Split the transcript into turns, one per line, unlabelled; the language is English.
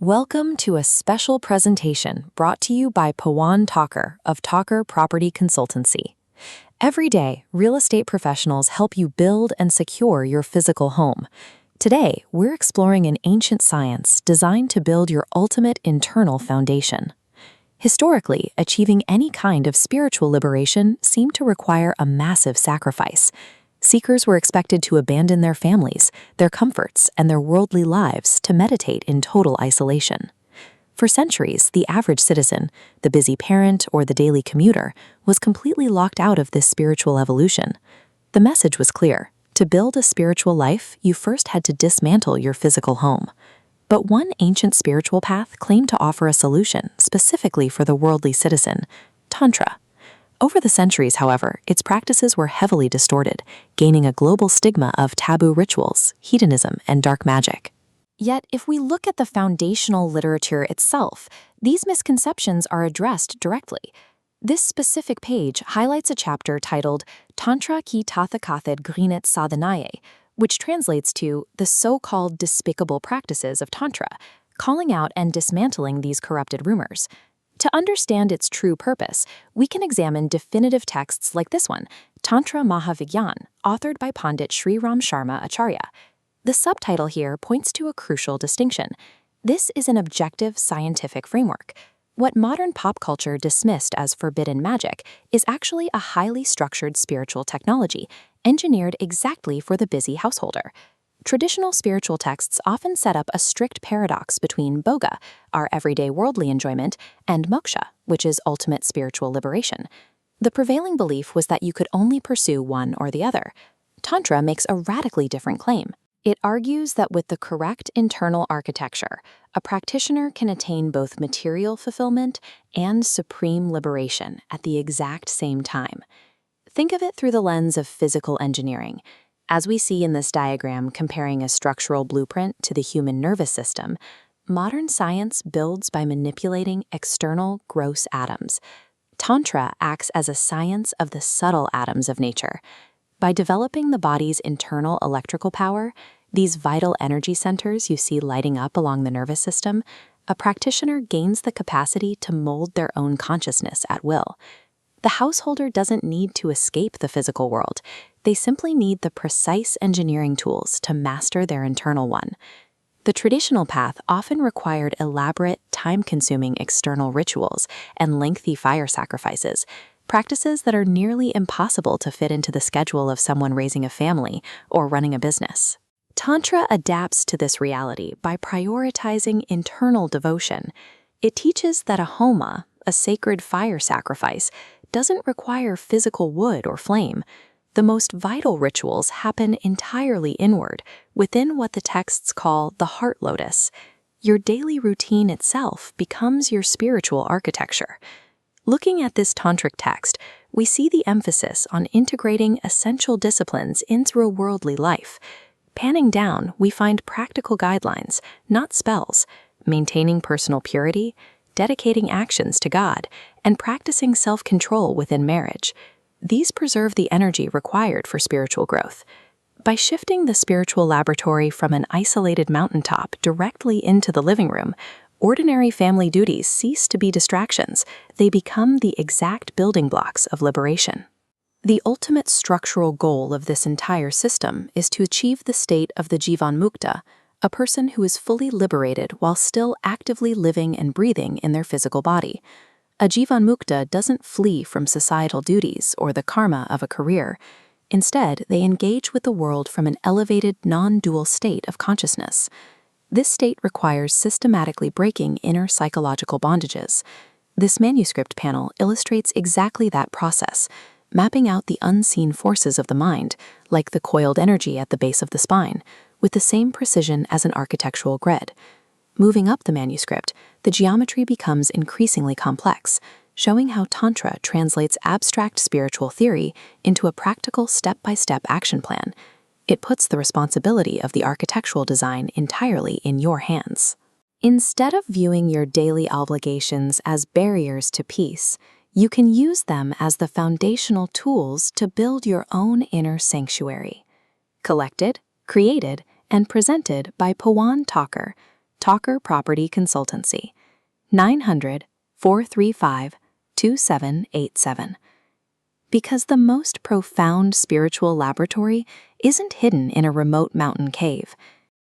Welcome to a special presentation brought to you by Pawan Talker of Talker Property Consultancy. Every day, real estate professionals help you build and secure your physical home. Today, we're exploring an ancient science designed to build your ultimate internal foundation. Historically, achieving any kind of spiritual liberation seemed to require a massive sacrifice. Seekers were expected to abandon their families, their comforts, and their worldly lives to meditate in total isolation. For centuries, the average citizen, the busy parent, or the daily commuter, was completely locked out of this spiritual evolution. The message was clear. To build a spiritual life, you first had to dismantle your physical home. But one ancient spiritual path claimed to offer a solution specifically for the worldly citizen: Tantra. Over the centuries, however, its practices were heavily distorted, gaining a global stigma of taboo rituals, hedonism, and dark magic. Yet, if we look at the foundational literature itself, these misconceptions are addressed directly. This specific page highlights a chapter titled Tantra ki Tatthakathed Grinit Sadhanaye, which translates to the so-called despicable practices of Tantra, calling out and dismantling these corrupted rumors. To understand its true purpose, we can examine definitive texts like this one, Tantra Mahavigyan, authored by Pandit Sri Ram Sharma Acharya. The subtitle here points to a crucial distinction. This is an objective scientific framework. What modern pop culture dismissed as forbidden magic is actually a highly structured spiritual technology, engineered exactly for the busy householder. Traditional spiritual texts often set up a strict paradox between bhoga, our everyday worldly enjoyment, and moksha, which is ultimate spiritual liberation. The prevailing belief was that you could only pursue one or the other. Tantra makes a radically different claim. It argues that with the correct internal architecture, a practitioner can attain both material fulfillment and supreme liberation at the exact same time. Think of it through the lens of physical engineering. As we see in this diagram comparing a structural blueprint to the human nervous system, modern science builds by manipulating external, gross atoms. Tantra acts as a science of the subtle atoms of nature. By developing the body's internal electrical power, these vital energy centers you see lighting up along the nervous system, a practitioner gains the capacity to mold their own consciousness at will. The householder doesn't need to escape the physical world. They simply need the precise engineering tools to master their internal one. The traditional path often required elaborate, time-consuming external rituals and lengthy fire sacrifices, practices that are nearly impossible to fit into the schedule of someone raising a family or running a business. Tantra adapts to this reality by prioritizing internal devotion. It teaches that a homa, a sacred fire sacrifice, doesn't require physical wood or flame. The most vital rituals happen entirely inward, within what the texts call the heart lotus. Your daily routine itself becomes your spiritual architecture. Looking at this tantric text, we see the emphasis on integrating essential disciplines into a worldly life. Panning down, we find practical guidelines, not spells, maintaining personal purity, dedicating actions to God, and practicing self-control within marriage. These preserve the energy required for spiritual growth. By shifting the spiritual laboratory from an isolated mountaintop directly into the living room, ordinary family duties cease to be distractions. They become the exact building blocks of liberation. The ultimate structural goal of this entire system is to achieve the state of the Jivan Mukta, a person who is fully liberated while still actively living and breathing in their physical body. A Jivan Mukta doesn't flee from societal duties or the karma of a career. Instead, they engage with the world from an elevated, non-dual state of consciousness. This state requires systematically breaking inner psychological bondages. This manuscript panel illustrates exactly that process, mapping out the unseen forces of the mind, like the coiled energy at the base of the spine, with the same precision as an architectural grid. Moving up the manuscript, the geometry becomes increasingly complex, showing how Tantra translates abstract spiritual theory into a practical step-by-step action plan. It puts the responsibility of the architectural design entirely in your hands. Instead of viewing your daily obligations as barriers to peace, you can use them as the foundational tools to build your own inner sanctuary. Collected, created, and presented by Pawan Talker, Talker Property Consultancy, 900-435-2787. Because the most profound spiritual laboratory isn't hidden in a remote mountain cave,